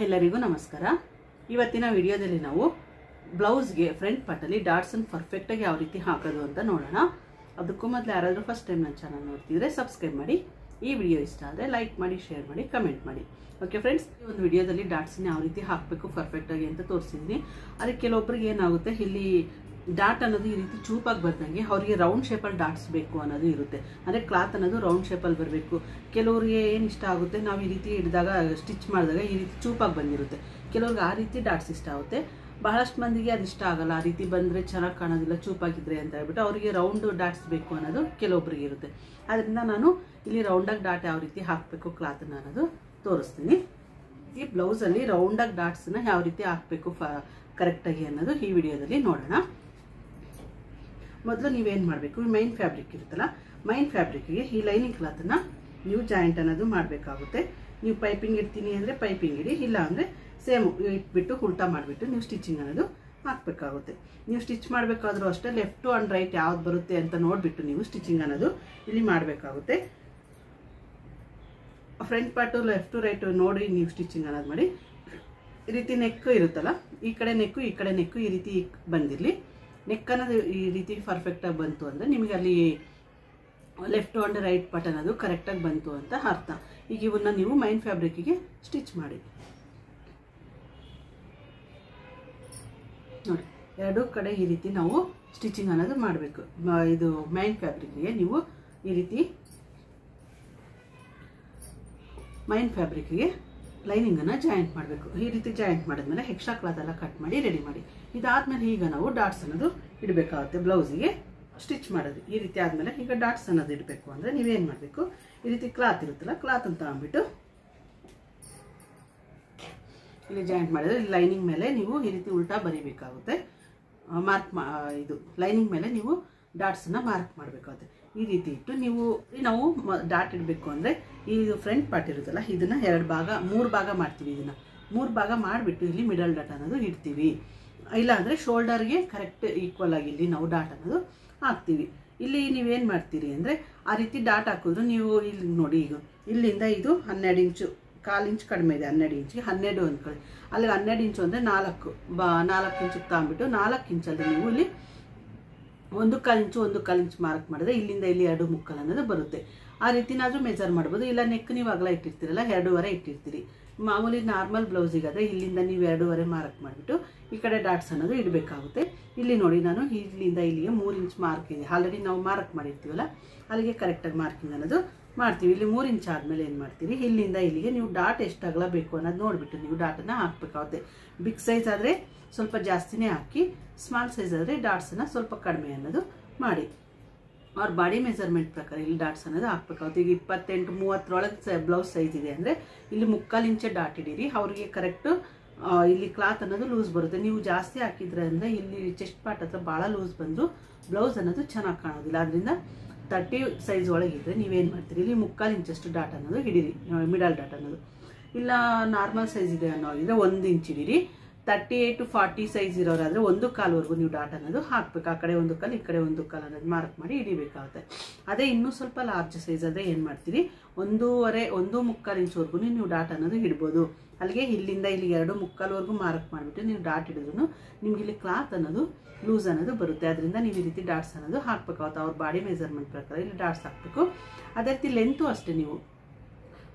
ಎಲ್ಲರಿಗೂ ನಮಸ್ಕಾರ. ಇವತ್ತಿನ ವಿಡಿಯೋದಲ್ಲಿ ನಾವು ಬ್ಲೌಸ್ಗೆ ಫ್ರಂಟ್ ಪಾರ್ಟಲ್ಲಿ ಡಾಟ್ಸ್ ಅನ್ನು ಪರ್ಫೆಕ್ಟ್ ಆಗಿ ಯಾವ ರೀತಿ ಹಾಕೋದು ಅಂತ ನೋಡೋಣ. ಅದಕ್ಕೂ ಮೊದಲು ಯಾರಾದರೂ ಫಸ್ಟ್ ಟೈಮ್ ನನ್ನ ಚಾನಲ್ ನೋಡ್ತಿದ್ರೆ ಸಬ್ಸ್ಕ್ರೈಬ್ ಮಾಡಿ. ಈ ವಿಡಿಯೋ ಇಷ್ಟ ಆದರೆ ಲೈಕ್ ಮಾಡಿ, ಶೇರ್ ಮಾಡಿ, ಕಮೆಂಟ್ ಮಾಡಿ. ಓಕೆ ಫ್ರೆಂಡ್ಸ್, ಈ ಒಂದು ವಿಡಿಯೋದಲ್ಲಿ ಡಾಟ್ಸ್ನ ಯಾವ ರೀತಿ ಹಾಕಬೇಕು ಪರ್ಫೆಕ್ಟ್ ಆಗಿ ಅಂತ ತೋರಿಸಿದ್ದೀನಿ. ಅದಕ್ಕೆ ಕೆಲವೊಬ್ಬರಿಗೆ ಏನಾಗುತ್ತೆ, ಇಲ್ಲಿ ಡಾಟ್ ಅನ್ನೋದು ಈ ರೀತಿ ಚೂಪಾಗಿ ಬಂದಂಗೆ ಅವರಿಗೆ ರೌಂಡ್ ಶೇಪಲ್ಲಿ ಡಾಟ್ಸ್ ಬೇಕು ಅನ್ನೋದು ಇರುತ್ತೆ. ಅಂದರೆ ಕ್ಲಾತ್ ಅನ್ನೋದು ರೌಂಡ್ ಶೇಪಲ್ಲಿ ಬರಬೇಕು. ಕೆಲವರಿಗೆ ಏನು ಇಷ್ಟ ಆಗುತ್ತೆ, ನಾವು ಈ ರೀತಿ ಹಿಡಿದಾಗ ಸ್ಟಿಚ್ ಮಾಡಿದಾಗ ಈ ರೀತಿ ಚೂಪಾಗಿ ಬಂದಿರುತ್ತೆ. ಕೆಲವ್ರಿಗೆ ಆ ರೀತಿ ಡಾಟ್ಸ್ ಇಷ್ಟ ಆಗುತ್ತೆ. ಬಹಳಷ್ಟು ಮಂದಿಗೆ ಅದು ಇಷ್ಟ ಆಗಲ್ಲ, ಆ ರೀತಿ ಬಂದರೆ ಚೆನ್ನಾಗಿ ಕಾಣೋದಿಲ್ಲ ಚೂಪಾಗಿದ್ರೆ ಅಂತ ಹೇಳ್ಬಿಟ್ಟು ಅವರಿಗೆ ರೌಂಡ್ ಡಾಟ್ಸ್ ಬೇಕು ಅನ್ನೋದು ಕೆಲವೊಬ್ಬರಿಗೆ ಇರುತ್ತೆ. ಅದರಿಂದ ನಾನು ಇಲ್ಲಿ ರೌಂಡಾಗಿ ಡಾಟ್ ಯಾವ ರೀತಿ ಹಾಕಬೇಕು ಕ್ಲಾತನ್ನ ಅನ್ನೋದು ತೋರಿಸ್ತೀನಿ. ಈ ಬ್ಲೌಸಲ್ಲಿ ರೌಂಡಾಗಿ ಡಾಟ್ಸನ್ನ ಯಾವ ರೀತಿ ಹಾಕಬೇಕು ಕರೆಕ್ಟಾಗಿ ಅನ್ನೋದು ಈ ವಿಡಿಯೋದಲ್ಲಿ ನೋಡೋಣ. ಮೊದಲು ನೀವೇನು ಮಾಡಬೇಕು, ಮೈನ್ ಫ್ಯಾಬ್ರಿಕ್ ಇರುತ್ತಲ್ಲ, ಮೈನ್ ಫ್ಯಾಬ್ರಿಕ್ಗೆ ಈ ಲೈನಿಂಗ್ ಕ್ಲಾತನ್ನು ನೀವು ಜಾಯಿಂಟ್ ಅನ್ನೋದು ಮಾಡಬೇಕಾಗುತ್ತೆ. ನೀವು ಪೈಪಿಂಗ್ ಇಡ್ತೀನಿ ಅಂದರೆ ಪೈಪಿಂಗ್ ಇಡಿ, ಇಲ್ಲ ಅಂದರೆ ಸೇಮ್ ಇಟ್ಬಿಟ್ಟು ಉಲ್ಟಾ ಮಾಡಿಬಿಟ್ಟು ನೀವು ಸ್ಟಿಚಿಂಗ್ ಅನ್ನೋದು ಹಾಕಬೇಕಾಗುತ್ತೆ. ನೀವು ಸ್ಟಿಚ್ ಮಾಡಬೇಕಾದ್ರೂ ಅಷ್ಟೇ ಲೆಫ್ಟು ಆ್ಯಂಡ್ ರೈಟ್ ಯಾವ್ದು ಬರುತ್ತೆ ಅಂತ ನೋಡಿಬಿಟ್ಟು ನೀವು ಸ್ಟಿಚಿಂಗ್ ಅನ್ನೋದು ಇಲ್ಲಿ ಮಾಡಬೇಕಾಗುತ್ತೆ. ಫ್ರಂಟ್ ಪಾರ್ಟು ಲೆಫ್ಟು ರೈಟು ನೋಡಿ ನೀವು ಸ್ಟಿಚಿಂಗ್ ಅನ್ನೋದು ಮಾಡಿ. ಈ ರೀತಿ ನೆಕ್ಕು ಇರುತ್ತಲ್ಲ, ಈ ಕಡೆ ನೆಕ್ಕು ಈ ಕಡೆ ನೆಕ್ಕು ಈ ರೀತಿ ಬಂದಿರಲಿ. ನೆಕ್ ಅನ್ನೋದು ಈ ರೀತಿ ಪರ್ಫೆಕ್ಟಾಗಿ ಬಂತು ಅಂದರೆ ನಿಮಗೆ ಅಲ್ಲಿ ಲೆಫ್ಟ್ ಆ್ಯಂಡ್ ರೈಟ್ ಪಾರ್ಟ್ ಅನ್ನೋದು ಕರೆಕ್ಟಾಗಿ ಬಂತು ಅಂತ ಅರ್ಥ. ಈಗ ಇವನ್ನ ನೀವು ಮೈನ್ ಫ್ಯಾಬ್ರಿಕ್ಕಿಗೆ ಸ್ಟಿಚ್ ಮಾಡಿ ನೋಡಿ. ಎರಡೂ ಕಡೆ ಈ ರೀತಿ ನಾವು ಸ್ಟಿಚಿಂಗ್ ಅನ್ನೋದು ಮಾಡಬೇಕು. ಇದು ಮೈನ್ ಫ್ಯಾಬ್ರಿಕ್ಗೆ ನೀವು ಈ ರೀತಿ ಮೈನ್ ಫ್ಯಾಬ್ರಿಕ್ಗೆ ಲೈನಿಂಗನ್ನು ಜಾಯಿಂಟ್ ಮಾಡಬೇಕು. ಈ ರೀತಿ ಜಾಯಿಂಟ್ ಮಾಡಿದ್ಮೇಲೆ ಎಕ್ಸ್ಟ್ರಾ ಕ್ಲಾತ್ ಎಲ್ಲ ಕಟ್ ಮಾಡಿ ರೆಡಿ ಮಾಡಿ. ಇದಾದ್ಮೇಲೆ ಈಗ ನಾವು ಡಾಟ್ಸ್ ಅನ್ನೋದು ಇಡಬೇಕಾಗುತ್ತೆ. ಬ್ಲೌಸಿಗೆ ಸ್ಟಿಚ್ ಮಾಡೋದು ಈ ರೀತಿ ಆದಮೇಲೆ ಈಗ ಡಾಟ್ಸ್ ಅನ್ನೋದು ಇಡಬೇಕು ಅಂದರೆ ನೀವೇನು ಮಾಡಬೇಕು, ಈ ರೀತಿ ಕ್ಲಾತ್ ಇರುತ್ತಲ್ಲ, ಕ್ಲಾತ್ ಅಂತ ತಗೊಂಡ್ಬಿಟ್ಟು ಇಲ್ಲಿ ಜಾಯಿಂಟ್ ಮಾಡಿದ್ರೆ ಲೈನಿಂಗ್ ಮೇಲೆ ನೀವು ಈ ರೀತಿ ಉಲ್ಟಾ ಬರೀಬೇಕಾಗುತ್ತೆ. ಇದು ಲೈನಿಂಗ್ ಮೇಲೆ ನೀವು ಡಾಟ್ಸನ್ನು ಮಾರ್ಕ್ ಮಾಡಬೇಕಾಗುತ್ತೆ. ಈ ರೀತಿ ಇಟ್ಟು ನಾವು ಡಾಟ್ ಇಡಬೇಕು ಅಂದರೆ ಈ ಫ್ರಂಟ್ ಪಾರ್ಟ್ ಇರುತ್ತಲ್ಲ, ಇದನ್ನು ಮೂರು ಭಾಗ ಮಾಡ್ತೀವಿ. ಇದನ್ನು 3 ಭಾಗ ಮಾಡಿಬಿಟ್ಟು ಇಲ್ಲಿ ಮಿಡಲ್ ಡಾಟ್ ಅನ್ನೋದು ಇಡ್ತೀವಿ. ಇಲ್ಲಾಂದರೆ ಶೋಲ್ಡರ್ಗೆ ಕರೆಕ್ಟ್ ಈಕ್ವಲ್ ಆಗಿ ಇಲ್ಲಿ ನಾವು ಡಾಟ್ ಅನ್ನೋದು ಹಾಕ್ತೀವಿ. ಇಲ್ಲಿ ನೀವೇನು ಮಾಡ್ತೀರಿ ಅಂದರೆ ಆ ರೀತಿ ಡಾಟ್ ಹಾಕಿದ್ರು ನೀವು ಇಲ್ಲಿ ನೋಡಿ, ಈಗ ಇಲ್ಲಿಂದ ಇದು 12 ಇಂಚು, 1/4 ಇಂಚ್ ಕಡಿಮೆ ಇದೆ, 12 ಇಂಚಿಗೆ 12 ಅಂದ್ಕೊಳ್ಳಿ. ಅಲ್ಲಿ 12 ಇಂಚು ಅಂದರೆ 4 ಇಂಚಿಗೆ ತಗೊಂಡ್ಬಿಟ್ಟು 4 ಇಂಚಲ್ಲಿ ನೀವು ಇಲ್ಲಿ 1/4 ಇಂಚ್ ಮಾರ್ಕ್ ಮಾಡಿದ್ರೆ ಇಲ್ಲಿಂದ ಇಲ್ಲಿ 2.75 ಅನ್ನೋದು ಬರುತ್ತೆ. ಆ ರೀತಿನಾದರೂ ಮೆಜರ್ ಮಾಡ್ಬೋದು. ಇಲ್ಲ ನೆಕ್ ನೀವು ಅಗಲ ಇಟ್ಟಿರ್ತೀರಲ್ಲ, 2.5 ಇಟ್ಟಿರ್ತೀರಿ. ಮಾಮೂಲಿ ನಾರ್ಮಲ್ ಬ್ಲೌಸಿಗಾದರೆ ಇಲ್ಲಿಂದ ನೀವು 2.5 ಮಾರ್ಕ್ ಮಾಡಿಬಿಟ್ಟು ಈ ಕಡೆ ಡಾಟ್ಸ್ ಅನ್ನೋದು ಇಡಬೇಕಾಗುತ್ತೆ. ಇಲ್ಲಿ ನೋಡಿ, ನಾನು ಇಲ್ಲಿಂದ ಇಲ್ಲಿಗೆ 3 ಇಂಚ್ ಮಾರ್ಕ್ ಇದೆ, ಆಲ್ರೆಡಿ ನಾವು ಮಾರ್ಕ್ ಮಾಡಿರ್ತೀವಲ್ಲ, ಅಲ್ಲಿಗೆ ಕರೆಕ್ಟಾಗಿ ಮಾರ್ಕಿಂಗ್ ಅನ್ನೋದು ಮಾಡ್ತೀವಿ. ಇಲ್ಲಿ 3 ಇಂಚ್ ಆದಮೇಲೆ ಏನು ಮಾಡ್ತೀವಿ, ಇಲ್ಲಿಂದ ಇಲ್ಲಿಗೆ ನೀವು ಡಾಟ್ ಎಷ್ಟು ಅಗಲ ಬೇಕು ಅನ್ನೋದು ನೋಡಿಬಿಟ್ಟು ನೀವು ಡಾಟನ್ನು ಹಾಕಬೇಕಾಗುತ್ತೆ. ಬಿಗ್ ಸೈಜ್ ಆದರೆ ಸ್ವಲ್ಪ ಜಾಸ್ತಿನೇ ಹಾಕಿ, ಸ್ಮಾಲ್ ಸೈಜ್ ಆದರೆ ಡಾಟ್ಸನ್ನು ಸ್ವಲ್ಪ ಕಡಿಮೆ ಅನ್ನೋದು ಮಾಡಿ. ಅವ್ರ ಬಾಡಿ ಮೆಜರ್ಮೆಂಟ್ ಪ್ರಕಾರ ಇಲ್ಲಿ ಡಾಟ್ಸ್ ಅನ್ನೋದು ಹಾಕ್ಬೇಕಾಗುತ್ತೆ. ಈಗ 28-30 ಬ್ಲೌಸ್ ಸೈಜ್ ಇದೆ ಅಂದರೆ ಇಲ್ಲಿ 3/4 ಇಂಚ್ ಡಾಟ್ ಇಡೀರಿ. ಅವ್ರಿಗೆ ಕರೆಕ್ಟು ಇಲ್ಲಿ ಕ್ಲಾತ್ ಅನ್ನೋದು ಲೂಸ್ ಬರುತ್ತೆ. ನೀವು ಜಾಸ್ತಿ ಹಾಕಿದ್ರೆ ಅಂದರೆ ಇಲ್ಲಿ ಚೆಸ್ಟ್ ಪಾರ್ಟ್ ಹತ್ರ ಭಾಳ ಲೂಸ್ ಬಂದು ಬ್ಲೌಸ್ ಅನ್ನೋದು ಚೆನ್ನಾಗಿ ಕಾಣೋದಿಲ್ಲ. ಅದರಿಂದ 30 ಸೈಜ್ ಒಳಗಿದ್ರೆ ನೀವೇನು ಮಾಡ್ತೀರಿ, ಇಲ್ಲಿ 3/4 ಇಂಚಷ್ಟು ಡಾಟ್ ಅನ್ನೋದು ಹಿಡೀರಿ, ಮಿಡಲ್ ಡಾಟ್ ಅನ್ನೋದು. ಇಲ್ಲ ನಾರ್ಮಲ್ ಸೈಜ್ ಇದೆ ಅನ್ನೋದಿದ್ರೆ 1 ಇಂಚ್ ಹಿಡೀರಿ. 38-40 ಸೈಜ್ ಇರೋರಾದರೆ 1/4ವರೆಗೂ ನೀವು ಡಾಟ್ ಅನ್ನೋದು ಹಾಕಬೇಕು. ಆ ಕಡೆ 1/4 ಈ ಕಡೆ 1/4 ಅನ್ನೋದು ಮಾರ್ಕ್ ಮಾಡಿ ಹಿಡಿಬೇಕಾಗುತ್ತೆ. ಅದೇ ಇನ್ನೂ ಸ್ವಲ್ಪ ಲಾರ್ಜ್ ಸೈಜ್ ಆದರೆ ಏನು ಮಾಡ್ತೀರಿ, 1.5 ಇಂಚ್ವರೆಗೂ ನೀವು ಡಾಟ್ ಅನ್ನೋದು ಇಡ್ಬೋದು. ಅಲ್ಲಿಗೆ ಇಲ್ಲಿಂದ ಇಲ್ಲಿಗೆ 2.75ವರೆಗೂ ಮಾರ್ಕ್ ಮಾಡಿಬಿಟ್ಟು ನೀವು ಡಾಟ್ ಹಿಡಿದ್ರು ನಿಮ್ಗೆ ಇಲ್ಲಿ ಕ್ಲಾತ್ ಅನ್ನೋದು ಲೂಸ್ ಅನ್ನೋದು ಬರುತ್ತೆ. ಅದರಿಂದ ನೀವು ಈ ರೀತಿ ಡಾಟ್ಸ್ ಅನ್ನೋದು ಹಾಕಬೇಕಾಗುತ್ತೆ. ಅವ್ರ ಬಾಡಿ ಮೆಜರ್ಮೆಂಟ್ ಪ್ರಕಾರ ಇಲ್ಲಿ ಡಾಟ್ಸ್ ಹಾಕಬೇಕು. ಅದೇ ರೀತಿ ಲೆಂತು ಅಷ್ಟೇ, ನೀವು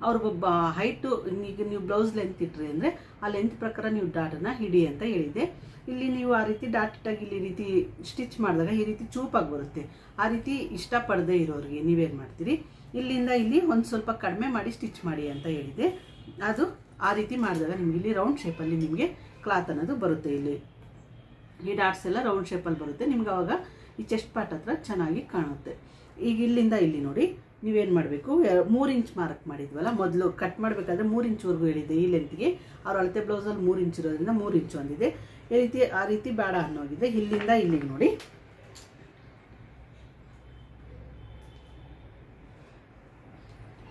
ಅವ್ರಿಗೊಬ್ಬ ಹೈಟು ಈಗ ನೀವು ಬ್ಲೌಸ್ ಲೆಂತ್ ಇಟ್ರಿ ಅಂದರೆ ಆ ಲೆಂತ್ ಪ್ರಕಾರ ನೀವು ಡಾಟನ್ನು ಹಿಡಿ ಅಂತ ಹೇಳಿದೆ. ಇಲ್ಲಿ ನೀವು ಆ ರೀತಿ ಡಾಟ್ ಇಟ್ಟಾಗಿ ಇಲ್ಲಿ ಈ ರೀತಿ ಸ್ಟಿಚ್ ಮಾಡಿದಾಗ ಈ ರೀತಿ ಚೂಪಾಗಿ ಬರುತ್ತೆ. ಆ ರೀತಿ ಇಷ್ಟಪಡದೇ ಇರೋರಿಗೆ ನೀವೇನು ಮಾಡ್ತೀರಿ, ಇಲ್ಲಿಂದ ಇಲ್ಲಿ ಒಂದು ಸ್ವಲ್ಪ ಕಡಿಮೆ ಮಾಡಿ ಸ್ಟಿಚ್ ಮಾಡಿ ಅಂತ ಹೇಳಿದೆ. ಅದು ಆ ರೀತಿ ಮಾಡಿದಾಗ ನಿಮ್ಗೆ ಇಲ್ಲಿ ರೌಂಡ್ ಶೇಪಲ್ಲಿ ನಿಮಗೆ ಕ್ಲಾತ್ ಅನ್ನೋದು ಬರುತ್ತೆ. ಇಲ್ಲಿ ಈ ಡಾಟ್ಸ್ ಎಲ್ಲ ರೌಂಡ್ ಶೇಪಲ್ಲಿ ಬರುತ್ತೆ. ನಿಮ್ಗೆ ಆವಾಗ ಈ ಚೆಸ್ಟ್ ಪಾರ್ಟ್ ಹತ್ರ ಚೆನ್ನಾಗಿ ಕಾಣುತ್ತೆ. ಈಗ ಇಲ್ಲಿಂದ ಇಲ್ಲಿ ನೋಡಿ, ನೀವೇನು ಮಾಡಬೇಕು, 3 ಇಂಚ್ ಮಾರ್ಕ್ ಮಾಡಿದ್ವಲ್ಲ, ಮೊದಲು ಕಟ್ ಮಾಡಬೇಕಾದ್ರೆ 3 ಇಂಚ್ವರೆಗೂ ಹೇಳಿದೆ ಈ ಲೆಂತ್ಗೆ. ಅವ್ರ ಅಳತೆ ಬ್ಲೌಸಲ್ಲಿ 3 ಇಂಚ್ ಇರೋದ್ರಿಂದ 3 ಇಂಚು ಅಂದಿದೆ. ಆ ರೀತಿ ಬೇಡ ಅನ್ನೋಗಿದೆ. ಇಲ್ಲಿಂದ ಇಲ್ಲಿಗೆ ನೋಡಿ,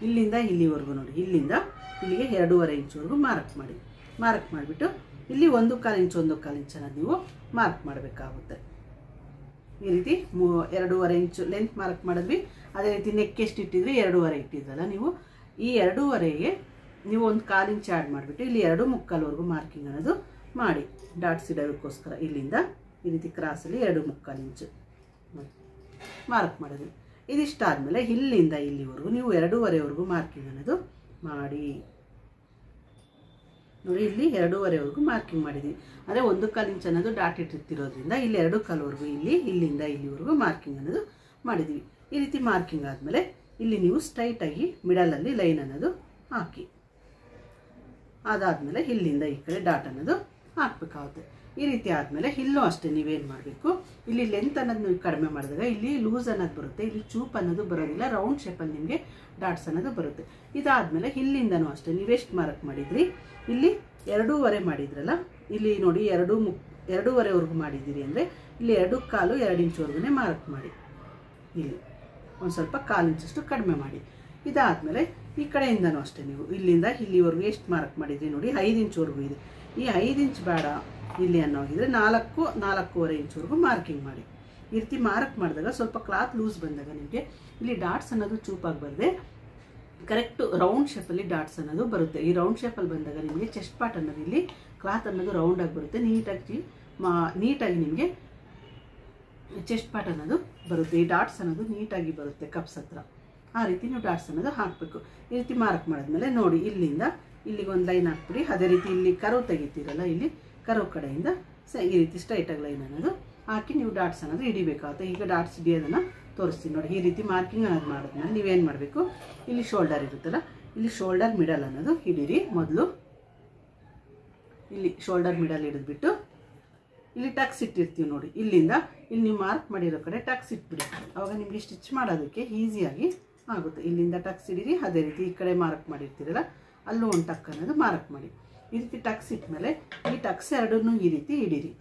ಇಲ್ಲಿಂದ ಇಲ್ಲಿವರೆಗೂ ನೋಡಿ, ಇಲ್ಲಿಂದ ಇಲ್ಲಿಗೆ 2.5 ಇಂಚ್ವರೆಗೂ ಮಾರ್ಕ್ ಮಾಡಿಬಿಟ್ಟು ಇಲ್ಲಿ 1/4 ಇಂಚ್ ಅನ್ನೋದು ನೀವು ಮಾರ್ಕ್ ಮಾಡಬೇಕಾಗುತ್ತೆ. ಈ ರೀತಿ 2.5 ಇಂಚು ಲೆಂತ್ ಮಾರ್ಕ್ ಮಾಡಿದ್ವಿ. ಅದೇ ರೀತಿ ನೆಕ್ ಎಷ್ಟು ಇಟ್ಟಿದ್ರಿ, 2.5 ಇಟ್ಟಿದ್ರಲ್ಲ ನೀವು. ಈ 2.5ಗೆ ನೀವು 1/4 ಇಂಚ್ ಆ್ಯಡ್ ಮಾಡಿಬಿಟ್ಟು ಇಲ್ಲಿ 2.75ವರೆಗೂ ಮಾರ್ಕಿಂಗ್ ಅನ್ನೋದು ಮಾಡಿ ಡಾಟ್ಸ್ ಇಡೋದಕ್ಕೋಸ್ಕರ ಇಲ್ಲಿಂದ ಈ ರೀತಿ ಕ್ರಾಸಲ್ಲಿ 2.75 ಇಂಚು ಮಾರ್ಕ್ ಮಾಡಿದ್ವಿ. ಇದಿಷ್ಟಾದಮೇಲೆ ಇಲ್ಲಿಂದ ಇಲ್ಲಿವರೆಗೂ ನೀವು 2.5ವರೆಗೂ ಮಾರ್ಕಿಂಗ್ ಅನ್ನೋದು ಮಾಡಿ ನೋಡಿ. ಇಲ್ಲಿ 2.5ವರೆಗೂ ಮಾರ್ಕಿಂಗ್ ಮಾಡಿದ್ವಿ. ಅಂದರೆ 1/4 ಇಂಚ್ ಅನ್ನೋದು ಡಾಟ್ ಇಟ್ಟಿರ್ತಿರೋದ್ರಿಂದ ಇಲ್ಲಿ 2.25ವರೆಗೂ ಇಲ್ಲಿಂದ ಇಲ್ಲಿವರೆಗೂ ಮಾರ್ಕಿಂಗ್ ಅನ್ನೋದು ಮಾಡಿದ್ವಿ. ಈ ರೀತಿ ಮಾರ್ಕಿಂಗ್ ಆದಮೇಲೆ ಇಲ್ಲಿ ನೀವು ಸ್ಟ್ರೈಟಾಗಿ ಮಿಡಲಲ್ಲಿ ಲೈನ್ ಅನ್ನೋದು ಹಾಕಿ. ಅದಾದಮೇಲೆ ಇಲ್ಲಿಂದ ಈ ಕಡೆ ಡಾಟ್ ಅನ್ನೋದು ಹಾಕಬೇಕಾಗುತ್ತೆ. ಈ ರೀತಿ ಆದಮೇಲೆ ಇಲ್ಲೂ ಅಷ್ಟೇ ನೀವೇನು ಮಾಡಬೇಕು, ಇಲ್ಲಿ ಲೆಂತ್ ಅನ್ನೋದು ನೀವು ಕಡಿಮೆ ಮಾಡಿದಾಗ ಇಲ್ಲಿ ಲೂಸ್ ಅನ್ನೋದು ಬರುತ್ತೆ, ಇಲ್ಲಿ ಚೂಪ್ ಅನ್ನೋದು ಬರೋದಿಲ್ಲ, ರೌಂಡ್ ಶೇಪಲ್ಲಿ ನಿಮಗೆ ಡಾಟ್ಸ್ ಅನ್ನೋದು ಬರುತ್ತೆ. ಇದಾದಮೇಲೆ ಇಲ್ಲಿಂದನೂ ಅಷ್ಟೇ ನೀವೆಷ್ಟು ಮಾರ್ಕ್ ಮಾಡಿದ್ರಿ, ಇಲ್ಲಿ 2.5 ಮಾಡಿದ್ರಲ್ಲ, ಇಲ್ಲಿ ನೋಡಿ 2.5ವರೆಗೂ ಮಾಡಿದ್ದೀರಿ ಅಂದರೆ ಇಲ್ಲಿ 2.25 2 ಇಂಚ್ವರೆಗೂ ಮಾರ್ಕ್ ಮಾಡಿ. ಇಲ್ಲಿ ಒಂದು ಸ್ವಲ್ಪ 1/4 ಇಂಚಷ್ಟು ಕಡಿಮೆ ಮಾಡಿ. ಇದಾದಮೇಲೆ ಈ ಕಡೆಯಿಂದನೂ ಅಷ್ಟೇ ನೀವು ಇಲ್ಲಿಂದ ಇಲ್ಲಿವರೆಗೂ ಎಷ್ಟು ಮಾರ್ಕ್ ಮಾಡಿದ್ರಿ ನೋಡಿ 5 ಇಂಚ್ವರೆಗೂ ಇದೆ. ಈ 5 ಇಂಚ್ ಬೇಡ ಇಲ್ಲಿ ಅನ್ನೋಗಿದ್ರೆ 4-4.25 ಇಂಚ್ವರೆಗೂ ಮಾರ್ಕಿಂಗ್ ಮಾಡಿ. ಈ ರೀತಿ ಮಾರ್ಕ್ ಮಾಡಿದಾಗ ಸ್ವಲ್ಪ ಕ್ಲಾತ್ ಲೂಸ್ ಬಂದಾಗ ನಿಮಗೆ ಇಲ್ಲಿ ಡಾಟ್ಸ್ ಅನ್ನೋದು ಚೂಪಾಗಿ ಬರದೆ ಕರೆಕ್ಟು ರೌಂಡ್ ಶೇಪಲ್ಲಿ ಡಾಟ್ಸ್ ಅನ್ನೋದು ಬರುತ್ತೆ. ಈ ರೌಂಡ್ ಶೇಪಲ್ಲಿ ಬಂದಾಗ ನಿಮಗೆ ಚೆಸ್ಟ್ ಪಾರ್ಟ್ ಅನ್ನೋದು ಇಲ್ಲಿ ಕ್ಲಾತ್ ಅನ್ನೋದು ರೌಂಡಾಗಿ ಬರುತ್ತೆ. ನೀಟಾಗಿ ನಿಮಗೆ ಚೆಸ್ಟ್ ಪಾರ್ಟ್ ಅನ್ನೋದು ಬರುತ್ತೆ. ಈ ಡಾಟ್ಸ್ ಅನ್ನೋದು ನೀಟಾಗಿ ಬರುತ್ತೆ ಕಪ್ಸ್ ಹತ್ರ. ಆ ರೀತಿ ನೀವು ಡಾಟ್ಸ್ ಅನ್ನೋದು ಹಾಕಬೇಕು. ಈ ರೀತಿ ಮಾರ್ಕ್ ಮಾಡಿದ್ಮೇಲೆ ನೋಡಿ ಇಲ್ಲಿಂದ ಇಲ್ಲಿಗೆ ಒಂದು ಲೈನ್ ಹಾಕ್ಬಿಡಿ. ಅದೇ ರೀತಿ ಇಲ್ಲಿ ಕರ್ವ್ ತೆಗಿತೀರಲ್ಲ, ಇಲ್ಲಿ ಕರ್ವ್ ಕಡೆಯಿಂದ ಈ ರೀತಿ ಸ್ಟ್ರೈಟಾಗಿ ಲೈನ್ ಅನ್ನೋದು ಹಾಕಿ ನೀವು ಡಾಟ್ಸ್ ಅನ್ನೋದು ಹಿಡಿಬೇಕಾಗುತ್ತೆ. ಈಗ ಡಾಟ್ಸ್ ಹಿಡಿಯೋದನ್ನು ತೋರಿಸ್ತೀನಿ ನೋಡಿ. ಈ ರೀತಿ ಮಾರ್ಕಿಂಗ್ ಅನ್ನೋದು ಮಾಡಿದ್ಮೇಲೆ ನೀವೇನು ಮಾಡಬೇಕು, ಇಲ್ಲಿ ಶೋಲ್ಡರ್ ಇರುತ್ತಲ್ಲ, ಇಲ್ಲಿ ಶೋಲ್ಡರ್ ಮಿಡಲ್ ಅನ್ನೋದು ಹಿಡೀರಿ. ಮೊದಲು ಇಲ್ಲಿ ಶೋಲ್ಡರ್ ಮಿಡಲ್ ಹಿಡಿದ್ಬಿಟ್ಟು ಇಲ್ಲಿ ಟಕ್ಸ್ ಇಟ್ಟಿರ್ತೀವಿ ನೋಡಿ, ಇಲ್ಲಿಂದ ಇಲ್ಲಿ ನೀವು ಮಾರ್ಕ್ ಮಾಡಿರೋ ಕಡೆ ಟಕ್ಸ್ ಇಟ್ಬಿಡಿ. ಆವಾಗ ನಿಮಗೆ ಸ್ಟಿಚ್ ಮಾಡೋದಕ್ಕೆ ಈಸಿಯಾಗಿ ಆಗುತ್ತೆ. ಇಲ್ಲಿಂದ ಟಕ್ಸ್ ಹಿಡೀರಿ. ಅದೇ ರೀತಿ ಈ ಕಡೆ ಮಾರ್ಕ್ ಮಾಡಿರ್ತೀರಲ್ಲ, ಅಲ್ಲೂ ಒಂದು ಟಕ್ ಅನ್ನೋದು ಮಾರ್ಕ್ ಮಾಡಿ. ಈ ರೀತಿ ಟಕ್ಸ್ ಇಟ್ಮೇಲೆ ಈ ಟಕ್ಸ್ ಎರಡನ್ನೂ ಈ ರೀತಿ ಹಿಡೀರಿ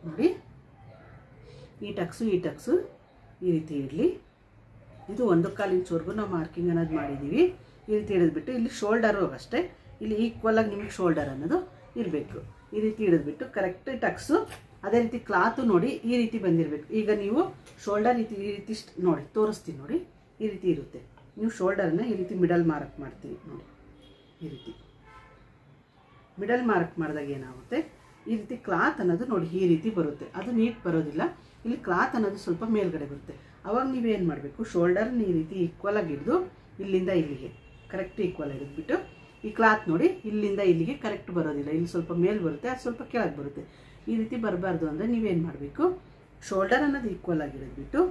ನೋಡಿ. ಈ ಟಕ್ಸು ಈ ರೀತಿ ಇಡಲಿ. ಇದು 1/4 ಇಂಚ್ವರೆಗೂ ನಾವು ಮಾರ್ಕಿಂಗ್ ಅನ್ನೋದು ಮಾಡಿದ್ದೀವಿ. ಈ ರೀತಿ ಹಿಡಿದ್ಬಿಟ್ಟು ಇಲ್ಲಿ ಶೋಲ್ಡರು ಅಷ್ಟೇ, ಇಲ್ಲಿ ಈಕ್ವಲಾಗಿ ನಿಮಗೆ ಶೋಲ್ಡರ್ ಅನ್ನೋದು ಇರಬೇಕು. ಈ ರೀತಿ ಹಿಡಿದ್ಬಿಟ್ಟು ಕರೆಕ್ಟ್ ಟಕ್ಸು. ಅದೇ ರೀತಿ ಕ್ಲಾತು ನೋಡಿ ಈ ರೀತಿ ಬಂದಿರಬೇಕು. ಈಗ ನೀವು ಶೋಲ್ಡರ್ ಈ ರೀತಿ ನೋಡಿ ತೋರಿಸ್ತೀನಿ ನೋಡಿ, ಈ ರೀತಿ ಇರುತ್ತೆ. ನೀವು ಶೋಲ್ಡರ್ನ ಈ ರೀತಿ ಮಿಡಲ್ ಮಾರ್ಕ್ ಮಾಡ್ತೀವಿ ನೋಡಿ. ಈ ರೀತಿ ಮಿಡಲ್ ಮಾರ್ಕ್ ಮಾಡಿದಾಗ ಏನಾಗುತ್ತೆ, ಈ ರೀತಿ ಕ್ಲಾತ್ ಅನ್ನೋದು ನೋಡಿ ಈ ರೀತಿ ಬರುತ್ತೆ. ಅದು ನೀಟ್ ಬರೋದಿಲ್ಲ, ಇಲ್ಲಿ ಕ್ಲಾತ್ ಅನ್ನೋದು ಸ್ವಲ್ಪ ಮೇಲ್ಗಡೆ ಬರುತ್ತೆ. ಅವಾಗ ನೀವೇನು ಮಾಡಬೇಕು, ಶೋಲ್ಡರ್ನ ಈ ರೀತಿ ಈಕ್ವಲಾಗಿ ಹಿಡಿದು ಇಲ್ಲಿಂದ ಇಲ್ಲಿಗೆ ಕರೆಕ್ಟ್ ಈಕ್ವಲ್ ಹಿಡಿದ್ಬಿಟ್ಟು ಈ ಕ್ಲಾತ್ ನೋಡಿ ಇಲ್ಲಿಂದ ಇಲ್ಲಿಗೆ ಕರೆಕ್ಟ್ ಬರೋದಿಲ್ಲ, ಇಲ್ಲಿ ಸ್ವಲ್ಪ ಮೇಲ್ ಬರುತ್ತೆ, ಅದು ಸ್ವಲ್ಪ ಕೆಳಗೆ ಬರುತ್ತೆ. ಈ ರೀತಿ ಬರಬಾರ್ದು ಅಂದರೆ ನೀವೇನು ಮಾಡಬೇಕು, ಶೋಲ್ಡರ್ ಅನ್ನೋದು ಈಕ್ವಲ್ ಆಗಿ ಹಿಡಿದ್ಬಿಟ್ಟು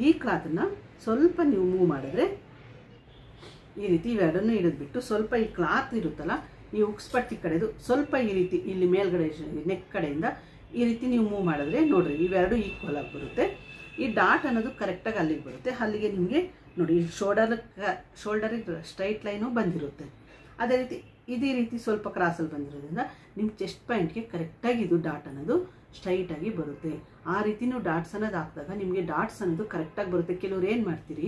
ಈ ಕ್ಲಾತನ್ನು ಸ್ವಲ್ಪ ನೀವು ಮೂವ್ ಮಾಡಿದ್ರೆ ಈ ರೀತಿ ಇವೆರಡನ್ನು ಹಿಡಿದ್ಬಿಟ್ಟು ಸ್ವಲ್ಪ ಈ ಕ್ಲಾತ್ ಇರುತ್ತಲ್ಲ, ಈ ಉಕ್ಸ್ಪಟ್ಟಿ ಕಡೆದು ಸ್ವಲ್ಪ ಈ ರೀತಿ ಇಲ್ಲಿ ಮೇಲ್ಗಡೆ ನೆಕ್ ಕಡೆಯಿಂದ ಈ ರೀತಿ ನೀವು ಮೂವ್ ಮಾಡಿದ್ರೆ ನೋಡ್ರಿ ಇವೆರಡು ಈಕ್ವಲ್ ಆಗಿ ಬರುತ್ತೆ. ಈ ಡಾಟ್ ಅನ್ನೋದು ಕರೆಕ್ಟಾಗಿ ಅಲ್ಲಿಗೆ ಬರುತ್ತೆ. ಅಲ್ಲಿಗೆ ನಿಮಗೆ ನೋಡಿ ಶೋಲ್ಡರಿಗೆ ಸ್ಟ್ರೈಟ್ ಲೈನು ಬಂದಿರುತ್ತೆ. ಅದೇ ರೀತಿ ಇದೇ ರೀತಿ ಸ್ವಲ್ಪ ಕ್ರಾಸಲ್ಲಿ ಬಂದಿರೋದ್ರಿಂದ ನಿಮ್ಮ ಚೆಸ್ಟ್ ಪಾಯಿಂಟ್ಗೆ ಕರೆಕ್ಟಾಗಿ ಇದು ಡಾಟ್ ಅನ್ನೋದು ಸ್ಟ್ರೈಟಾಗಿ ಬರುತ್ತೆ. ಆ ರೀತಿ ನೀವು ಡಾಟ್ಸ್ ಅನ್ನೋದು ಹಾಕಿದಾಗ ನಿಮಗೆ ಡಾಟ್ಸ್ ಅನ್ನೋದು ಕರೆಕ್ಟಾಗಿ ಬರುತ್ತೆ. ಕೆಲವ್ರು ಏನು ಮಾಡ್ತೀರಿ,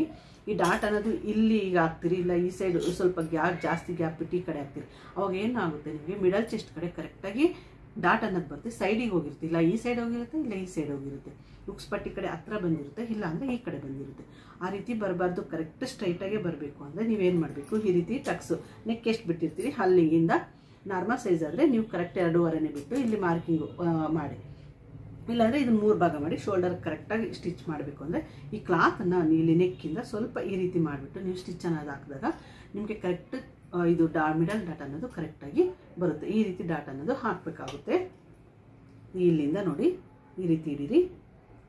ಈ ಡಾಟ್ ಅನ್ನೋದು ಇಲ್ಲಿ ಈಗ ಹಾಕ್ತೀರಿ, ಇಲ್ಲ ಈ ಸೈಡ್ ಸ್ವಲ್ಪ ಜಾಸ್ತಿ ಗ್ಯಾಪ್ ಬಿಟ್ಟು ಈ ಕಡೆ ಹಾಕ್ತೀರಿ. ಅವಾಗ ಏನಾಗುತ್ತೆ, ನಿಮಗೆ ಮಿಡಲ್ ಚೆಸ್ಟ್ ಕಡೆ ಕರೆಕ್ಟಾಗಿ ಡಾಟ್ ಅನ್ನೋದು ಬರುತ್ತೆ. ಸೈಡಿಗೆ ಹೋಗಿರುತ್ತೆ, ಇಲ್ಲ ಈ ಸೈಡ್ ಹೋಗಿರುತ್ತೆ, ಇಲ್ಲ ಈ ಸೈಡ್ ಹೋಗಿರುತ್ತೆ. ಉಕ್ಸ್ಪಟ್ಟಿ ಕಡೆ ಹತ್ರ ಬಂದಿರುತ್ತೆ, ಇಲ್ಲ ಅಂದರೆ ಈ ಕಡೆ ಬಂದಿರುತ್ತೆ. ಆ ರೀತಿ ಬರಬಾರ್ದು, ಕರೆಕ್ಟ್ ಸ್ಟ್ರೈಟಾಗೇ ಬರಬೇಕು ಅಂದರೆ ನೀವೇನು ಮಾಡಬೇಕು, ಈ ರೀತಿ ಟಕ್ಸು ನೆಕ್ ಎಷ್ಟು ಬಿಟ್ಟಿರ್ತೀರಿ ಅಲ್ಲಿಂದ ನಾರ್ಮಲ್ ಸೈಜ್ ಆದರೆ ನೀವು ಕರೆಕ್ಟ್ 2.5 ಬಿಟ್ಟು ಇಲ್ಲಿ ಮಾರ್ಕಿಂಗು ಮಾಡಿ. ಇಲ್ಲಾಂದರೆ ಇದನ್ನು 3 ಭಾಗ ಮಾಡಿ ಶೋಲ್ಡರ್ ಕರೆಕ್ಟಾಗಿ ಸ್ಟಿಚ್ ಮಾಡಬೇಕು. ಅಂದರೆ ಈ ಕ್ಲಾತನ್ನು ಇಲ್ಲಿ ನೆಕ್ಕಿಂದ ಸ್ವಲ್ಪ ಈ ರೀತಿ ಮಾಡಿಬಿಟ್ಟು ನೀವು ಸ್ಟಿಚ್ ಅನ್ನೋದು ಹಾಕಿದಾಗ ನಿಮಗೆ ಕರೆಕ್ಟ್ ಇದು ಮಿಡಲ್ ಡಾಟ್ ಅನ್ನೋದು ಕರೆಕ್ಟಾಗಿ ಬರುತ್ತೆ. ಈ ರೀತಿ ಡಾಟ್ ಅನ್ನೋದು ಹಾಕಬೇಕಾಗುತ್ತೆ. ಇಲ್ಲಿಂದ ನೋಡಿ ಈ ರೀತಿ ಇಡೀರಿ,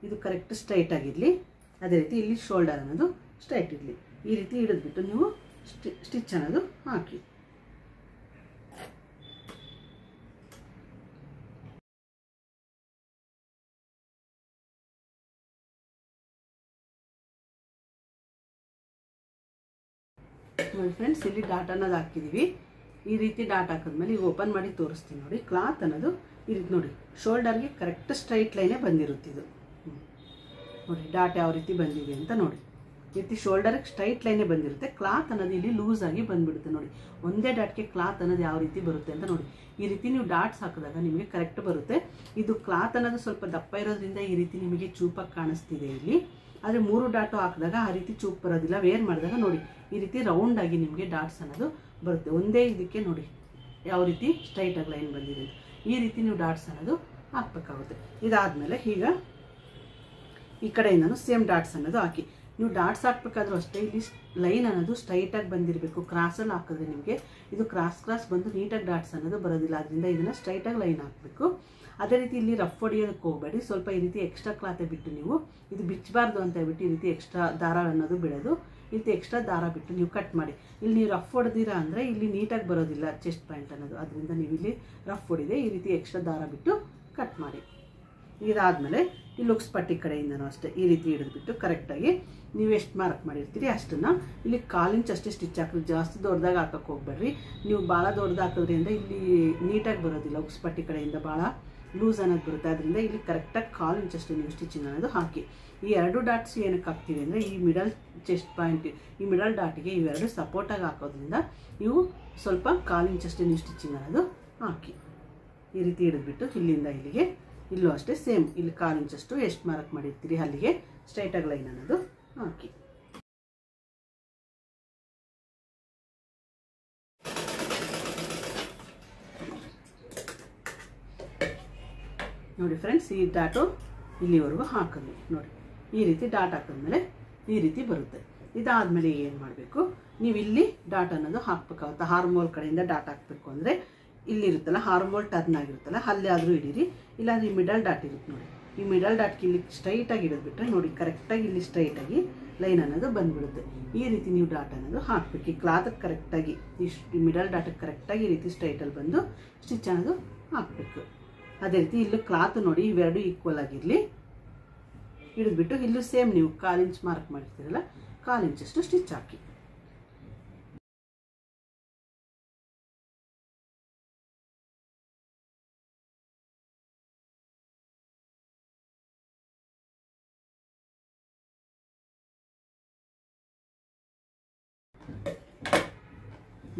ಇದು ಕರೆಕ್ಟ್ ಸ್ಟ್ರೈಟ್ ಆಗಿರಲಿ. ಅದೇ ರೀತಿ ಇಲ್ಲಿ ಶೋಲ್ಡರ್ ಅನ್ನೋದು ಸ್ಟ್ರೈಟ್ ಇರಲಿ. ಈ ರೀತಿ ಹಿಡಿದ್ಬಿಟ್ಟು ನೀವು ಸ್ಟಿಚ್ ಅನ್ನೋದು ಹಾಕಿ. ನೋಡಿ ಫ್ರೆಂಡ್ಸ್, ಇಲ್ಲಿ ಡಾಟ್ ಅನ್ನೋದು ಹಾಕಿದ್ದೀವಿ. ಈ ರೀತಿ ಡಾಟ್ ಹಾಕಿದ್ಮೇಲೆ ಈಗ ಓಪನ್ ಮಾಡಿ ತೋರಿಸ್ತೀನಿ ನೋಡಿ. ಕ್ಲಾತ್ ಅನ್ನೋದು ಈ ರೀತಿ ನೋಡಿ ಶೋಲ್ಡರ್ಗೆ ಕರೆಕ್ಟ್ ಸ್ಟ್ರೈಟ್ ಲೈನೇ ಬಂದಿರುತ್ತೆ. ಇದು ನೋಡಿ ಡಾಟ್ ಯಾವ ರೀತಿ ಬಂದಿದೆ ಅಂತ ನೋಡಿ. ಈ ರೀತಿ ಶೋಲ್ಡರ್ಗೆ ಸ್ಟ್ರೈಟ್ ಲೈನೇ ಬಂದಿರುತ್ತೆ. ಕ್ಲಾತ್ ಅನ್ನೋದು ಇಲ್ಲಿ ಲೂಸ್ ಆಗಿ ಬಂದುಬಿಡುತ್ತೆ ನೋಡಿ. ಒಂದೇ ಡಾಟ್ಗೆ ಕ್ಲಾತ್ ಅನ್ನೋದು ಯಾವ ರೀತಿ ಬರುತ್ತೆ ಅಂತ ನೋಡಿ. ಈ ರೀತಿ ನೀವು ಡಾಟ್ಸ್ ಹಾಕಿದಾಗ ನಿಮಗೆ ಕರೆಕ್ಟ್ ಬರುತ್ತೆ. ಇದು ಕ್ಲಾತ್ ಅನ್ನೋದು ಸ್ವಲ್ಪ ದಪ್ಪ ಇರೋದ್ರಿಂದ ಈ ರೀತಿ ನಿಮಗೆ ಚೂಪಾಗಿ ಕಾಣಿಸ್ತಿದೆ ಇಲ್ಲಿ. ಆದರೆ 3 ಡಾಟು ಹಾಕಿದಾಗ ಆ ರೀತಿ ಚೂಪ್ ಬರೋದಿಲ್ಲ. ವೇರ್ ಮಾಡಿದಾಗ ನೋಡಿ ಈ ರೀತಿ ರೌಂಡಾಗಿ ನಿಮಗೆ ಡಾಟ್ಸ್ ಅನ್ನೋದು ಬರುತ್ತೆ. ಒಂದೇ ಇದಕ್ಕೆ ನೋಡಿ ಯಾವ ರೀತಿ ಸ್ಟ್ರೈಟಾಗಿ ಲೈನ್ ಬಂದಿದೆ. ಈ ರೀತಿ ನೀವು ಡಾಟ್ಸ್ ಅನ್ನೋದು ಹಾಕಬೇಕಾಗುತ್ತೆ. ಇದಾದಮೇಲೆ ಈಗ ಈ ಕಡೆಯಿಂದನೂ ಸೇಮ್ ಡಾಟ್ಸ್ ಅನ್ನೋದು ಹಾಕಿ. ನೀವು ಡಾಟ್ಸ್ ಹಾಕ್ಬೇಕಾದ್ರೂ ಅಷ್ಟೇ ಇಲ್ಲಿ ಲೈನ್ ಅನ್ನೋದು ಸ್ಟ್ರೈಟಾಗಿ ಬಂದಿರಬೇಕು. ಕ್ರಾಸಲ್ಲಿ ಹಾಕಿದ್ರೆ ನಿಮಗೆ ಇದು ಕ್ರಾಸ್ ಬಂದು ನೀಟಾಗಿ ಡಾಟ್ಸ್ ಅನ್ನೋದು ಬರೋದಿಲ್ಲ. ಅದರಿಂದ ಇದನ್ನು ಸ್ಟ್ರೈಟಾಗಿ ಲೈನ್ ಹಾಕಬೇಕು. ಅದೇ ರೀತಿ ಇಲ್ಲಿ ರಫ್ ಹೊಡಿಯೋದಕ್ಕೆ ಹೋಗಬೇಡಿ. ಸ್ವಲ್ಪ ಈ ರೀತಿ ಎಕ್ಸ್ಟ್ರಾ ಕ್ಲಾತೆ ಬಿಟ್ಟು ನೀವು ಇದು ಬಿಚ್ಚಬಾರ್ದು ಅಂತ ಹೇಳ್ಬಿಟ್ಟು ಈ ರೀತಿ ಎಕ್ಸ್ಟ್ರಾ ದಾರ ಅನ್ನೋದು ಬಿಡೋದು. ಈ ರೀತಿ ಎಕ್ಸ್ಟ್ರಾ ದಾರ ಬಿಟ್ಟು ನೀವು ಕಟ್ ಮಾಡಿ. ಇಲ್ಲಿ ನೀವು ರಫ್ ಹೊಡೆದಿರಾ ಅಂದರೆ ಇಲ್ಲಿ ನೀಟಾಗಿ ಬರೋದಿಲ್ಲ ಚೆಸ್ಟ್ ಪಾಯಿಂಟ್ ಅನ್ನೋದು. ಅದರಿಂದ ನೀವು ಇಲ್ಲಿ ರಫ್ ಹೊಡಿದೆ ಈ ರೀತಿ ಎಕ್ಸ್ಟ್ರಾ ದಾರ ಬಿಟ್ಟು ಕಟ್ ಮಾಡಿ. ಇದಾದಮೇಲೆ ಇಲ್ಲಿ ಉಕ್ಸ್ ಪಟ್ಟಿ ಕಡೆಯಿಂದನೂ ಅಷ್ಟೇ ಈ ರೀತಿ ಹಿಡಿದ್ಬಿಟ್ಟು ಕರೆಕ್ಟಾಗಿ ನೀವು ಎಷ್ಟು ಮಾರ್ಕ್ ಮಾಡಿರ್ತೀರಿ ಅಷ್ಟನ್ನು ಇಲ್ಲಿ 1/4 ಇಂಚ್ ಅಷ್ಟೇ ಸ್ಟಿಚ್ ಹಾಕಿರಿ. ಜಾಸ್ತಿ ದೊಡ್ಡದಾಗ ಹಾಕಕ್ಕೆ ಹೋಗ್ಬೇಡ್ರಿ. ನೀವು ಭಾಳ ದೊಡ್ಡದು ಹಾಕಿದ್ರಿಂದ ಇಲ್ಲಿ ನೀಟಾಗಿ ಬರೋದಿಲ್ಲ. ಉಕ್ಸ್ ಪಟ್ಟಿ ಕಡೆಯಿಂದ ಭಾಳ ಲೂಸ್ ಅನ್ನೋದು ಬರುತ್ತೆ. ಅದರಿಂದ ಇಲ್ಲಿ ಕರೆಕ್ಟಾಗಿ 1/4 ಇಂಚ್ ಅಷ್ಟು ನೀವು ಸ್ಟಿಚಿಂಗ್ ಅನ್ನೋದು ಹಾಕಿ. ಈ 2 ಡಾಟ್ಸ್ ಏನಕ್ಕೆ ಹಾಕ್ತೀವಿ ಅಂದರೆ ಈ ಮಿಡಲ್ ಚೆಸ್ಟ್ ಪಾಯಿಂಟ್ ಈ ಮಿಡಲ್ ಡಾಟಿಗೆ ಇವೆರಡು ಸಪೋರ್ಟಾಗಿ ಹಾಕೋದ್ರಿಂದ ನೀವು ಸ್ವಲ್ಪ 1/4 ಇಂಚ್ ಅಷ್ಟೇ ನೀವು ಸ್ಟಿಚಿಂಗ್ ಅನ್ನೋದು ಹಾಕಿ. ಈ ರೀತಿ ಹಿಡಿದ್ಬಿಟ್ಟು ಇಲ್ಲಿಂದ ಇಲ್ಲಿಗೆ ಇಲ್ಲೂ ಅಷ್ಟೇ ಸೇಮ್ ಇಲ್ಲಿ 1/4 ಇಂಚ್ ಅಷ್ಟು ಎಷ್ಟು ಮಾರ್ಕ್ ಮಾಡಿರ್ತೀರಿ ಅಲ್ಲಿಗೆ ಸ್ಟ್ರೈಟಾಗಿ ಲೈನ್ ಅನ್ನೋದು ಹಾಕಿ. ನೋಡಿ ಫ್ರೆಂಡ್ಸ್, ಈ ಡಾಟು ಇಲ್ಲಿವರೆಗೂ ಹಾಕಿದ್ವಿ ನೋಡಿ. ಈ ರೀತಿ ಡಾಟ್ ಹಾಕಿದ್ಮೇಲೆ ಈ ರೀತಿ ಬರುತ್ತೆ. ಇದಾದಮೇಲೆ ಏನು ಮಾಡಬೇಕು, ನೀವು ಇಲ್ಲಿ ಡಾಟ್ ಅನ್ನೋದು ಹಾಕಬೇಕಾಗುತ್ತೆ. ಹಾರ್ಮೋಲ್ ಕಡೆಯಿಂದ ಡಾಟ್ ಹಾಕಬೇಕು ಅಂದರೆ ಇಲ್ಲಿರುತ್ತಲ್ಲ ಹಾರ್ಮೋಲ್ ಟರ್ನ್ ಆಗಿರುತ್ತಲ್ಲ ಅಲ್ಲಿ ಆದರೂ ಹಿಡೀರಿ. ಇಲ್ಲಾಂದ್ರೆ ಈ ಮಿಡಲ್ ಡಾಟ್ ಇರುತ್ತೆ ನೋಡಿ. ಈ ಮಿಡಲ್ ಡಾಟ್ಗೆ ಇಲ್ಲಿ ಸ್ಟ್ರೈಟಾಗಿ ಹಿಡಿದ್ಬಿಟ್ರೆ ನೋಡಿ ಕರೆಕ್ಟಾಗಿ ಇಲ್ಲಿ ಸ್ಟ್ರೈಟಾಗಿ ಲೈನ್ ಅನ್ನೋದು ಬಂದ್ಬಿಡುತ್ತೆ. ಈ ರೀತಿ ನೀವು ಡಾಟ್ ಅನ್ನೋದು ಹಾಕಬೇಕು. ಈ ಕ್ಲಾತ್ಗೆ ಕರೆಕ್ಟಾಗಿ ಈ ಮಿಡಲ್ ಡಾಟಿಗೆ ಕರೆಕ್ಟಾಗಿ ಈ ರೀತಿ ಸ್ಟ್ರೈಟಲ್ಲಿ ಬಂದು ಸ್ಟಿಚ್ ಅನ್ನೋದು ಹಾಕಬೇಕು. ಅದೇ ರೀತಿ ಇಲ್ಲೂ ಕ್ಲಾತ್ ನೋಡಿ ಇವೆರಡು ಈಕ್ವಲ್ ಆಗಿರಲಿ. ಹಿಡಿದ್ಬಿಟ್ಟು ಇಲ್ಲೂ ಸೇಮ್ ನೀವು 1/4 ಇಂಚ್ ಮಾರ್ಕ್ ಮಾಡಿರ್ತೀರಲ್ಲ 1/4 ಇಂಚಷ್ಟು ಸ್ಟಿಚ್ ಹಾಕಿ.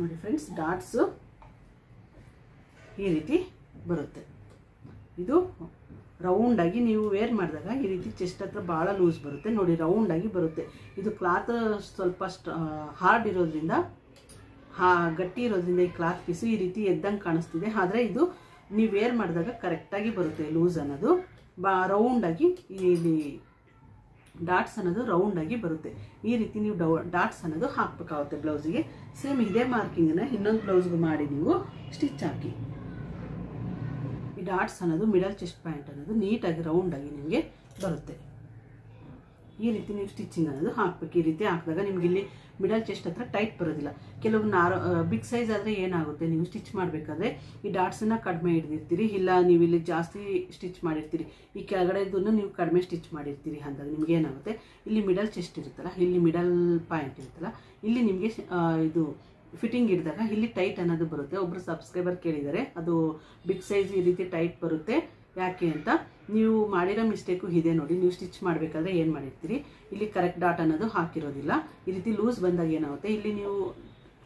ನೋಡಿ ಫ್ರೆಂಡ್ಸ್, ಡಾಟ್ಸು ಈ ರೀತಿ ಬರುತ್ತೆ. ಇದು ರೌಂಡಾಗಿ ನೀವು ವೇರ್ ಮಾಡಿದಾಗ ಈ ರೀತಿ ಚೆಸ್ಟ್ ಹತ್ರ ಭಾಳ ಲೂಸ್ ಬರುತ್ತೆ ನೋಡಿ, ರೌಂಡಾಗಿ ಬರುತ್ತೆ. ಇದು ಕ್ಲಾತ್ ಸ್ವಲ್ಪ ಹಾರ್ಡ್ ಇರೋದ್ರಿಂದ ಗಟ್ಟಿ ಇರೋದ್ರಿಂದ ಈ ಕ್ಲಾತ್ ಪೀಸು ಈ ರೀತಿ ಎದ್ದಂಗೆ ಕಾಣಿಸ್ತಿದೆ. ಆದರೆ ಇದು ನೀವು ವೇರ್ ಮಾಡಿದಾಗ ಕರೆಕ್ಟಾಗಿ ಬರುತ್ತೆ. ಲೂಸ್ ಅನ್ನೋದು ರೌಂಡಾಗಿ ಇಲ್ಲಿ ಡಾಟ್ಸ್ ಅನ್ನೋದು ರೌಂಡಾಗಿ ಬರುತ್ತೆ. ಈ ರೀತಿ ನೀವು ಡಾಟ್ಸ್ ಅನ್ನೋದು ಹಾಕಬೇಕಾಗುತ್ತೆ ಬ್ಲೌಸಿಗೆ. ಸೇಮ್ ಇದೇ ಮಾರ್ಕಿಂಗನ್ನು ಇನ್ನೊಂದು ಬ್ಲೌಸ್ಗೂ ಮಾಡಿ ನೀವು ಸ್ಟಿಚ್ ಹಾಕಿ. ಈ ಡಾಟ್ಸ್ ಅನ್ನೋದು ಮಿಡಲ್ ಚೆಸ್ಟ್ ಪಾಯಿಂಟ್ ಅನ್ನೋದು ನೀಟಾಗಿ ರೌಂಡಾಗಿ ನಿಮಗೆ ಬರುತ್ತೆ. ಈ ರೀತಿ ನೀವು ಸ್ಟಿಚಿಂಗ್ ಅನ್ನೋದು ಹಾಕಬೇಕು. ಈ ರೀತಿ ಹಾಕಿದಾಗ ನಿಮ್ಗೆ ಇಲ್ಲಿ ಮಿಡಲ್ ಚೆಸ್ಟ್ ಹತ್ರ ಟೈಟ್ ಬರೋದಿಲ್ಲ. ಕೆಲವು ಬಿಗ್ ಸೈಜ್ ಆದರೆ ಏನಾಗುತ್ತೆ, ನೀವು ಸ್ಟಿಚ್ ಮಾಡಬೇಕಾದ್ರೆ ಈ ಡಾಟ್ಸನ್ನು ಕಡಿಮೆ ಹಿಡಿದಿರ್ತೀರಿ, ಇಲ್ಲ ನೀವು ಇಲ್ಲಿ ಜಾಸ್ತಿ ಸ್ಟಿಚ್ ಮಾಡಿರ್ತೀರಿ, ಈ ಕೆಳಗಡೆದನ್ನು ನೀವು ಕಡಿಮೆ ಸ್ಟಿಚ್ ಮಾಡಿರ್ತೀರಿ. ಅಂದಾಗ ನಿಮ್ಗೆ ಏನಾಗುತ್ತೆ, ಇಲ್ಲಿ ಮಿಡಲ್ ಚೆಸ್ಟ್ ಇರುತ್ತಲ್ಲ, ಇಲ್ಲಿ ಮಿಡಲ್ ಪಾಯಿಂಟ್ ಇರುತ್ತಲ್ಲ, ಇಲ್ಲಿ ನಿಮಗೆ ಇದು ಫಿಟ್ಟಿಂಗ್ ಹಿಡಿದಾಗ ಇಲ್ಲಿ ಟೈಟ್ ಅನ್ನೋದು ಬರುತ್ತೆ. ಒಬ್ಬರು ಸಬ್ಸ್ಕ್ರೈಬರ್ ಕೇಳಿದ್ದಾರೆ, ಅದು ಬಿಗ್ ಸೈಜ್ ಈ ರೀತಿ ಟೈಟ್ ಬರುತ್ತೆ ಯಾಕೆ ಅಂತ. ನೀವು ಮಾಡಿರೋ ಮಿಸ್ಟೇಕು ಇದೆ ನೋಡಿ. ನೀವು ಸ್ಟಿಚ್ ಮಾಡಬೇಕಾದ್ರೆ ಏನು ಮಾಡಿರ್ತೀರಿ, ಇಲ್ಲಿ ಕರೆಕ್ಟ್ ಡಾಟ್ ಅನ್ನೋದು ಹಾಕಿರೋದಿಲ್ಲ. ಈ ರೀತಿ ಲೂಸ್ ಬಂದಾಗ ಏನಾಗುತ್ತೆ, ಇಲ್ಲಿ ನೀವು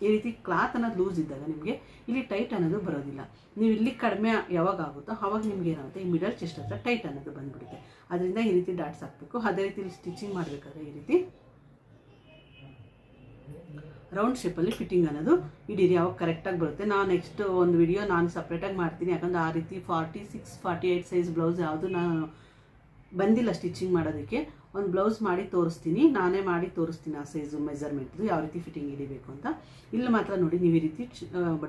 ಈ ರೀತಿ ಕ್ಲಾತ್ ಅನ್ನೋದು ಲೂಸ್ ಇದ್ದಾಗ ನಿಮಗೆ ಇಲ್ಲಿ ಟೈಟ್ ಅನ್ನೋದು ಬರೋದಿಲ್ಲ. ನೀವು ಇಲ್ಲಿ ಕಡಿಮೆ ಯಾವಾಗ ಆಗುತ್ತೋ ಆವಾಗ ನಿಮ್ಗೆ ಏನಾಗುತ್ತೆ, ಈ ಮಿಡಲ್ ಚೆಸ್ಟ್ ಹತ್ರ ಟೈಟ್ ಅನ್ನೋದು ಬಂದ್ಬಿಡುತ್ತೆ. ಅದರಿಂದ ಈ ರೀತಿ ಡಾಟ್ಸ್ ಹಾಕಬೇಕು. ಅದೇ ರೀತಿ ಸ್ಟಿಚಿಂಗ್ ಮಾಡಬೇಕಾದ್ರೆ ಈ ರೀತಿ ರೌಂಡ್ ಶೇಪಲ್ಲಿ ಫಿಟ್ಟಿಂಗ್ ಅನ್ನೋದು ಹಿಡೀರಿ, ಅವಾಗ ಕರೆಕ್ಟಾಗಿ ಬರುತ್ತೆ. ನಾನು ನೆಕ್ಸ್ಟ್ ಒಂದು ವಿಡಿಯೋ ನಾನು ಸಪ್ರೇಟಾಗಿ ಮಾಡ್ತೀನಿ. ಯಾಕಂದರೆ ಆ ರೀತಿ 46, 48 ಸೈಜ್ ಬ್ಲೌಸ್ ಯಾವುದು ನಾನು ಬಂದಿಲ್ಲ ಸ್ಟಿಚಿಂಗ್ ಮಾಡೋದಕ್ಕೆ. ಒಂದು ಬ್ಲೌಸ್ ಮಾಡಿ ತೋರಿಸ್ತೀನಿ, ನಾನೇ ಮಾಡಿ ತೋರಿಸ್ತೀನಿ ಆ ಸೈಜು ಮೆಜರ್ಮೆಂಟ್ದು ಯಾವ ರೀತಿ ಫಿಟ್ಟಿಂಗ್ ಹಿಡಿಬೇಕು ಅಂತ. ಇಲ್ಲಿ ಮಾತ್ರ ನೋಡಿ ನೀವು ಈ ರೀತಿ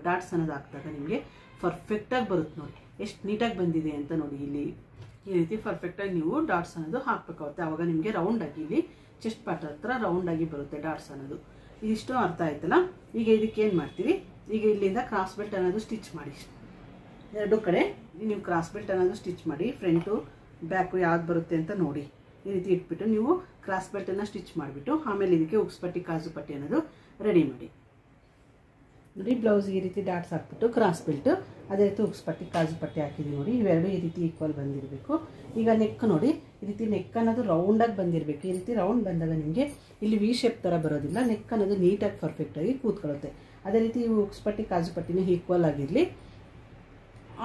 ಡಾಟ್ಸ್ ಅನ್ನೋದು ಹಾಕಿದಾಗ ನಿಮಗೆ ಪರ್ಫೆಕ್ಟಾಗಿ ಬರುತ್ತೆ ನೋಡಿ, ಎಷ್ಟು ನೀಟಾಗಿ ಬಂದಿದೆ ಅಂತ ನೋಡಿ. ಇಲ್ಲಿ ಈ ರೀತಿ ಪರ್ಫೆಕ್ಟಾಗಿ ನೀವು ಡಾಟ್ಸ್ ಅನ್ನೋದು ಹಾಕಬೇಕಾಗುತ್ತೆ. ಆವಾಗ ನಿಮಗೆ ರೌಂಡಾಗಿ ಇಲ್ಲಿ ಚೆಸ್ಟ್ ಪಾರ್ಟ್ ಹತ್ರ ರೌಂಡಾಗಿ ಬರುತ್ತೆ ಡಾಟ್ಸ್ ಅನ್ನೋದು. ಇದಿಷ್ಟು ಅರ್ಥ ಆಯ್ತಲ್ಲ. ಈಗ ಇದಕ್ಕೆ ಏನು ಮಾಡ್ತೀವಿ, ಈಗ ಇಲ್ಲಿಂದ ಕ್ರಾಸ್ ಬೆಲ್ಟ್ ಅನ್ನೋದು ಸ್ಟಿಚ್ ಮಾಡಿ. ಎರಡು ಕಡೆ ನೀವು ಕ್ರಾಸ್ ಬೆಲ್ಟ್ ಅನ್ನೋದು ಸ್ಟಿಚ್ ಮಾಡಿ. ಫ್ರಂಟು ಬ್ಯಾಕು ಯಾವ್ದು ಬರುತ್ತೆ ಅಂತ ನೋಡಿ. ಈ ರೀತಿ ಇಟ್ಬಿಟ್ಟು ನೀವು ಕ್ರಾಸ್ ಬೆಲ್ಟನ್ನು ಸ್ಟಿಚ್ ಮಾಡಿಬಿಟ್ಟು ಆಮೇಲೆ ಇದಕ್ಕೆ ಉಕ್ಸ್ ಪಟ್ಟಿ ಕಾಜು ಪಟ್ಟಿ ಅನ್ನೋದು ರೆಡಿ ಮಾಡಿ. ನೋಡಿ ಬ್ಲೌಸ್ಗೆ ಈ ರೀತಿ ಡಾಟ್ಸ್ ಹಾಕ್ಬಿಟ್ಟು ಕ್ರಾಸ್ ಬೆಲ್ಟು, ಅದೇ ರೀತಿ ಉಕ್ಸ್ ಪಟ್ಟಿ ಕಾಜು ಪಟ್ಟಿ ಹಾಕಿದ್ದೀವಿ ನೋಡಿ. ಇವೆರಡು ಈ ರೀತಿ ಈಕ್ವಲ್ ಬಂದಿರಬೇಕು. ಈಗ ನೆಕ್ ನೋಡಿ, ಈ ರೀತಿ ನೆಕ್ ಅನ್ನೋದು ರೌಂಡಾಗಿ ಬಂದಿರಬೇಕು. ಈ ರೀತಿ ರೌಂಡ್ ಬಂದಾಗ ನಿಮಗೆ ಇಲ್ಲಿ ವಿ ಶೇಪ್ ಥರ ಬರೋದಿಲ್ಲ. ನೆಕ್ ಅನ್ನೋದು ನೀಟಾಗಿ ಪರ್ಫೆಕ್ಟಾಗಿ ಕೂತ್ಕೊಳ್ಳುತ್ತೆ. ಅದೇ ರೀತಿ ಉಕ್ಸ್ ಪಟ್ಟಿ ಕಾಜು ಪಟ್ಟಿನೂ ಈಕ್ವಲ್ ಆಗಿರಲಿ,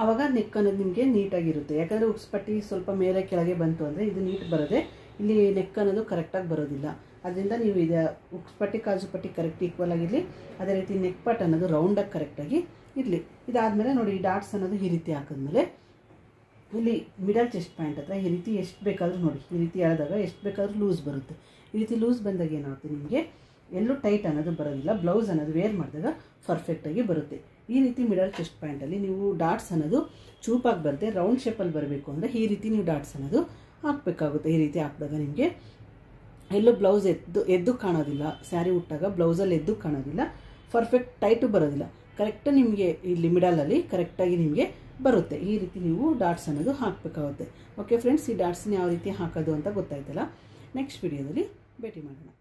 ಆವಾಗ ನೆಕ್ ಅನ್ನೋದು ನಿಮಗೆ ನೀಟಾಗಿರುತ್ತೆ. ಯಾಕಂದರೆ ಉಕ್ಸ್ ಪಟ್ಟಿ ಸ್ವಲ್ಪ ಮೇಲೆ ಕೆಳಗೆ ಬಂತು ಅಂದರೆ ಇದು ನೀಟ್ ಬರೋದೆ, ಇಲ್ಲಿ ನೆಕ್ ಅನ್ನೋದು ಕರೆಕ್ಟಾಗಿ ಬರೋದಿಲ್ಲ. ಅದರಿಂದ ನೀವು ಇದು ಉಕ್ಸ್ಪಟ್ಟಿ ಕಾಜು ಪಟ್ಟಿ ಕರೆಕ್ಟ್ ಈಕ್ವಲ್ ಆಗಿರಲಿ. ಅದೇ ರೀತಿ ನೆಕ್ ಪಾರ್ಟ್ ಅನ್ನೋದು ರೌಂಡಾಗಿ ಕರೆಕ್ಟಾಗಿ ಇರಲಿ. ಇದಾದಮೇಲೆ ನೋಡಿ ಈ ಡಾಟ್ಸ್ ಅನ್ನೋದು ಈ ರೀತಿ ಹಾಕಿದ್ಮೇಲೆ ಇಲ್ಲಿ ಮಿಡಲ್ ಚೆಸ್ಟ್ ಪಾಯಿಂಟ್ ಹತ್ರ ಈ ರೀತಿ ಎಷ್ಟು ಬೇಕಾದರೂ ನೋಡಿ ಈ ರೀತಿ ಎಳೆದಾಗ ಎಷ್ಟು ಬೇಕಾದರೂ ಲೂಸ್ ಬರುತ್ತೆ. ಈ ರೀತಿ ಲೂಸ್ ಬಂದಾಗ ಏನಾಗುತ್ತೆ ನಿಮಗೆ ಎಲ್ಲೂ ಟೈಟ್ ಅನ್ನೋದು ಬರೋದಿಲ್ಲ. ಬ್ಲೌಸ್ ಅನ್ನೋದು ವೇರ್ ಮಾಡಿದಾಗ ಪರ್ಫೆಕ್ಟಾಗಿ ಬರುತ್ತೆ. ಈ ರೀತಿ ಮಿಡಲ್ ಚೆಸ್ಟ್ ಪಾಯಿಂಟಲ್ಲಿ ನೀವು ಡಾಟ್ಸ್ ಅನ್ನೋದು ಚೂಪಾಗಿ ಬರುತ್ತೆ. ರೌಂಡ್ ಶೇಪಲ್ಲಿ ಬರಬೇಕು ಅಂದರೆ ಈ ರೀತಿ ನೀವು ಡಾಟ್ಸ್ ಅನ್ನೋದು ಹಾಕಬೇಕಾಗುತ್ತೆ. ಈ ರೀತಿ ಹಾಕಿದಾಗ ನಿಮಗೆ ಎಲ್ಲೂ ಬ್ಲೌಸ್ ಎದ್ದು ಕಾಣೋದಿಲ್ಲ. ಸ್ಯಾರಿ ಉಟ್ಟಾಗ ಬ್ಲೌಸಲ್ಲಿ ಎದ್ದು ಕಾಣೋದಿಲ್ಲ. ಪರ್ಫೆಕ್ಟ್ ಟೈಟು ಬರೋದಿಲ್ಲ. ಕರೆಕ್ಟ್ ನಿಮಗೆ ಇಲ್ಲಿ ಮಿಡಲಲ್ಲಿ ಕರೆಕ್ಟಾಗಿ ನಿಮಗೆ ಬರುತ್ತೆ. ಈ ರೀತಿ ನೀವು ಡಾಟ್ಸ್ ಅನ್ನೋದು ಹಾಕಬೇಕಾಗುತ್ತೆ. ಓಕೆ ಫ್ರೆಂಡ್ಸ್, ಈ ಡಾಟ್ಸ್ನ ಯಾವ ರೀತಿ ಹಾಕೋದು ಅಂತ ಗೊತ್ತಾಯ್ತಲ್ಲ. ನೆಕ್ಸ್ಟ್ ವಿಡಿಯೋದಲ್ಲಿ ಭೇಟಿ ಮಾಡೋಣ.